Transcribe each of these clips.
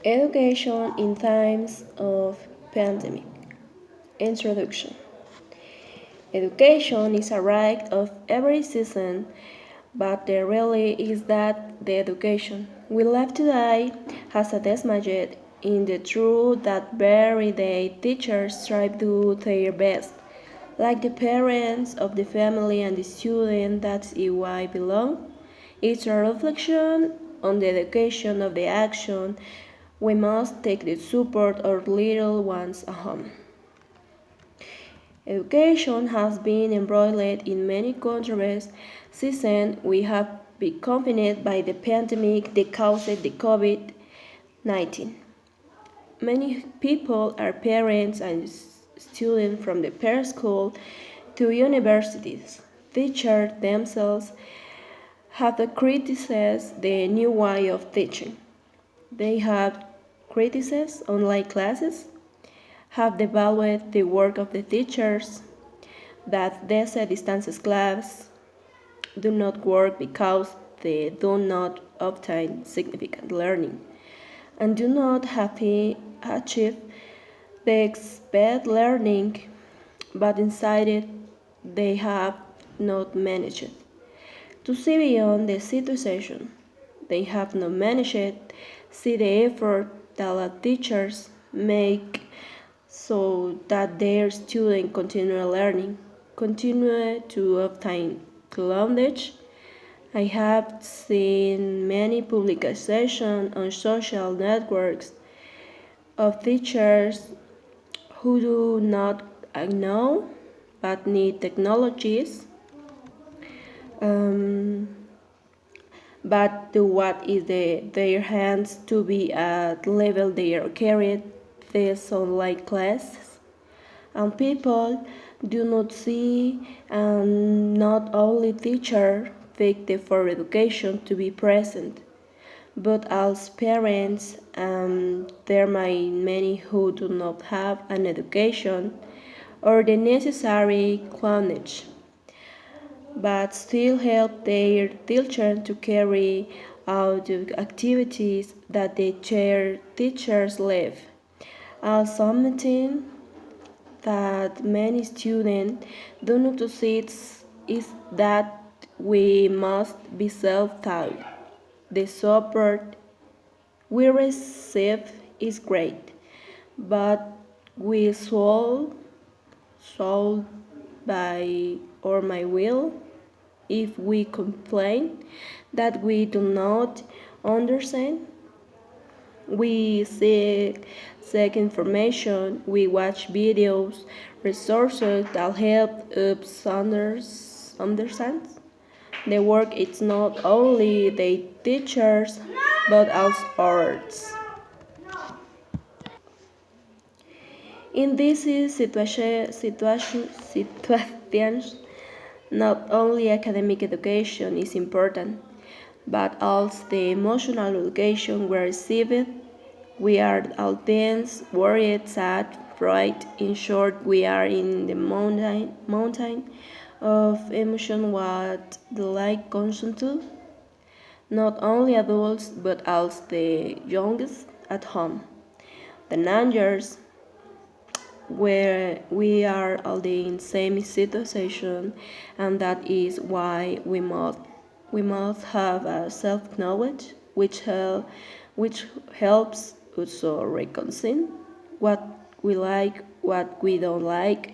Education in times of pandemic. Introduction. Education is a right of every citizen, but the reality is that the education we live today has a damaged in the truth that every day teachers try to do their best, like the parents of the family and the student that I belong. It's a reflection on the education of the action we must take the support our little ones at home. Education has been embroiled in many controversies since we have been confined by the pandemic that caused the COVID-19. Many people are parents and students from the preschool to universities. Teachers themselves have criticized the new way of teaching. They have criticized online classes, have devalued the work of the teachers, that these distance classes do not work because they do not obtain significant learning and do not achieve the expected learning, but instead they have not managed to see beyond the situation. They have not managed see the effort that the teachers make so that their students continue learning, continue to obtain knowledge. I have seen many publications on social networks of teachers who do not know but need technologies, um, but do what is their hands to be at level they are carried these online classes. And people do not see and not only teacher think for education to be present, but as parents there may many who do not have an education or the necessary knowledge, but still help their children to carry out the activities that their teachers leave. As something that many students do not see is that we must be self-taught. The support we receive is great, but we sold by or my will if we complain that we do not understand. We seek information, we watch videos, resources that help us understand. The work is not only the teachers but also ours. In these situations, not only academic education is important, but also the emotional education we receive. We are all tense, worried, sad, frightened. In short, we are in the mountain of emotion what the like constant to. Not only adults, but also the youngest at home. The teenagers, where we are all in same situation, and that is why we must have a self knowledge which helps also reconcile what we like, what we don't like,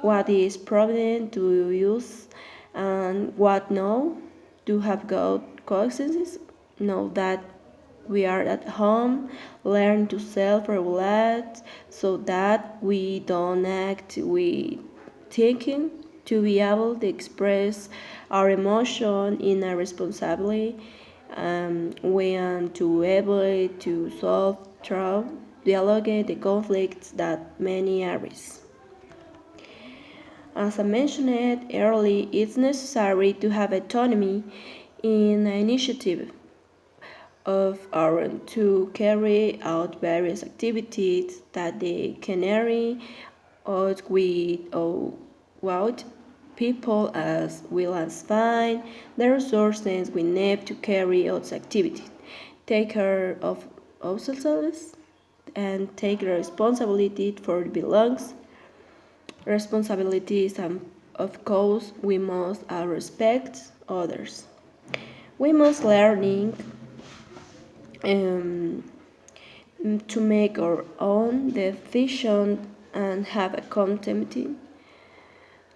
what is provident to use, and what no to have good coexistence. Know that we are at home, learn to self-regulate so that we don't act with thinking, to be able to express our emotion in a responsible way and to able to solve through dialogue the conflicts that many arise. As I mentioned earlier, it's necessary to have autonomy in initiative of our own to carry out various activities that they can carry out with or without people as well as find the resources we need to carry out activities, take care ourselves and take responsibility for belongs responsibilities, and of course we must respect others. We must learning um, to make our own decisions and have accountability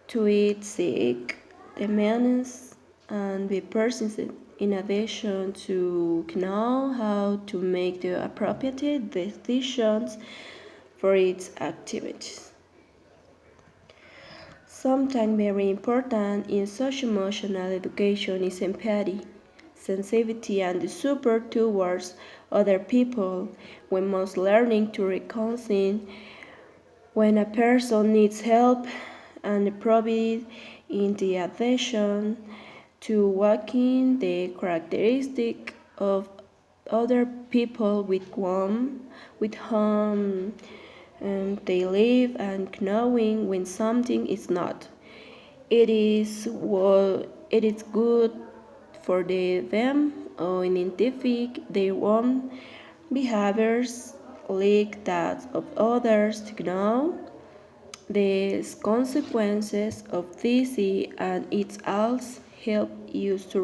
to it, seek demands and be persistent in addition to know how to make the appropriate decisions for its activities. Sometimes very important in social emotional education is empathy, sensitivity, and the support towards other people. We must learning to reconcile when a person needs help and provide in the addition to walking the characteristic of other people with whom they live and knowing when something is not. It is good for them or identify their own behaviors like that of others to know the consequences of this and it also helps you to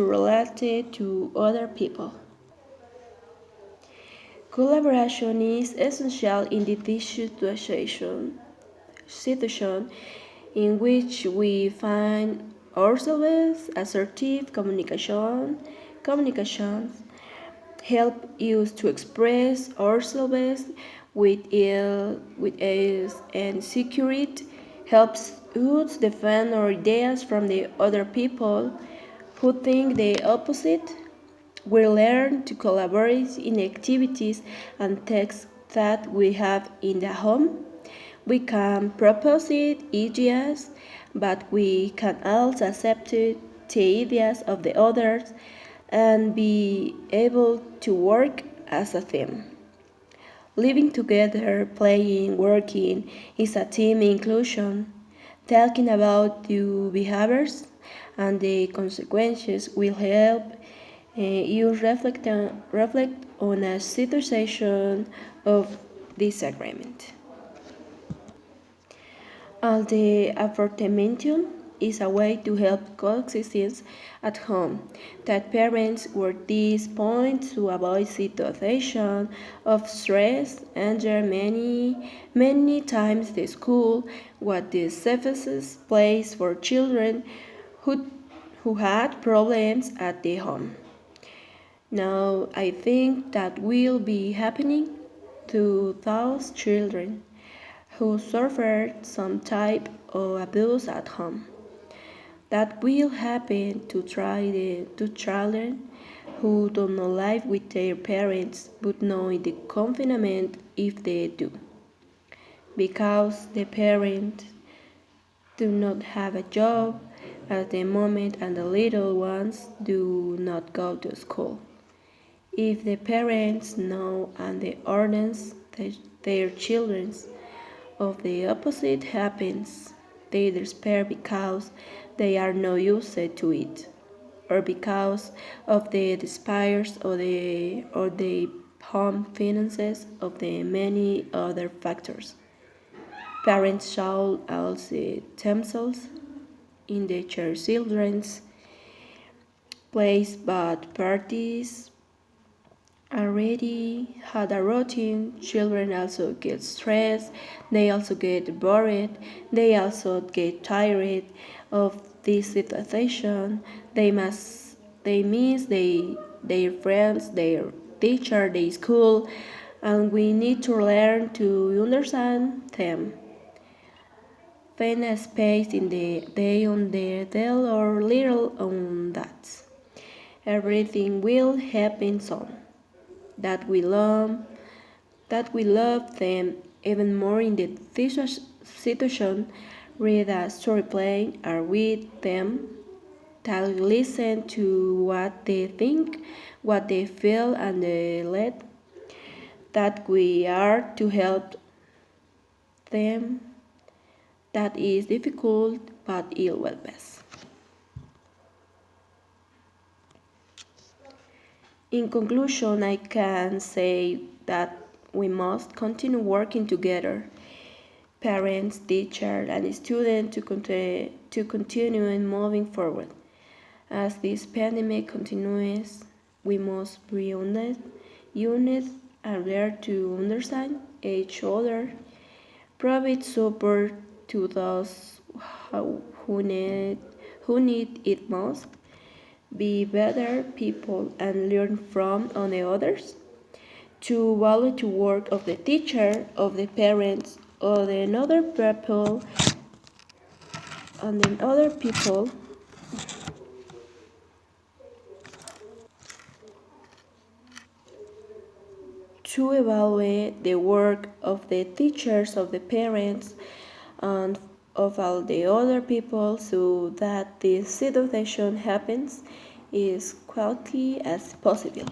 relate it to other people. Collaboration is essential in this situation in which we find ourselves. Assertive communications help us to express ourselves with ease and security, helps us defend our ideas from the other people who think the opposite. We learn to collaborate in activities and tasks that we have in the home. We can propose ideas, but we can also accept the ideas of the others and be able to work as a team. Living together, playing, working is a team inclusion. Talking about your behaviors and the consequences will help you reflect on a situation of disagreement. As the aforementioned is a way to help coexistence at home, that parents work these points to avoid situations of stress, anger. Many times the school was the safest place for children who had problems at the home. Now I think that will be happening to those children who suffered some type of abuse at home. That will happen to children who do not live with their parents but know in the confinement if they do. Because the parents do not have a job at the moment and the little ones do not go to school. If the parents know and the orders their children of the opposite happens, they despair because they are not used to it, or because of the despairs or the home finances of the many other factors. Parents should also themselves in the children's place, but parties already had a routine. Children also get stressed, they also get bored, they also get tired of this situation. They miss their friends, their teacher, their school, and we need to learn to understand them. Find a space in the day on their del or little on that. Everything will happen soon that we love them even more in the situation, read a story play, or with them, that listen to what they think, what they feel, and let that we are to help them. That is difficult, but it will pass. In conclusion, I can say that we must continue working together, parents, teachers, and students, to continue in moving forward. As this pandemic continues, we must be united, and learn to understand each other, provide support to those who need it most, be better people, and learn from on the others, to value the work of the teacher, of the parents, of the other people, and then other people, to evaluate the work of the teachers, of the parents, and of all the other people, so that this situation happens as quickly as possible.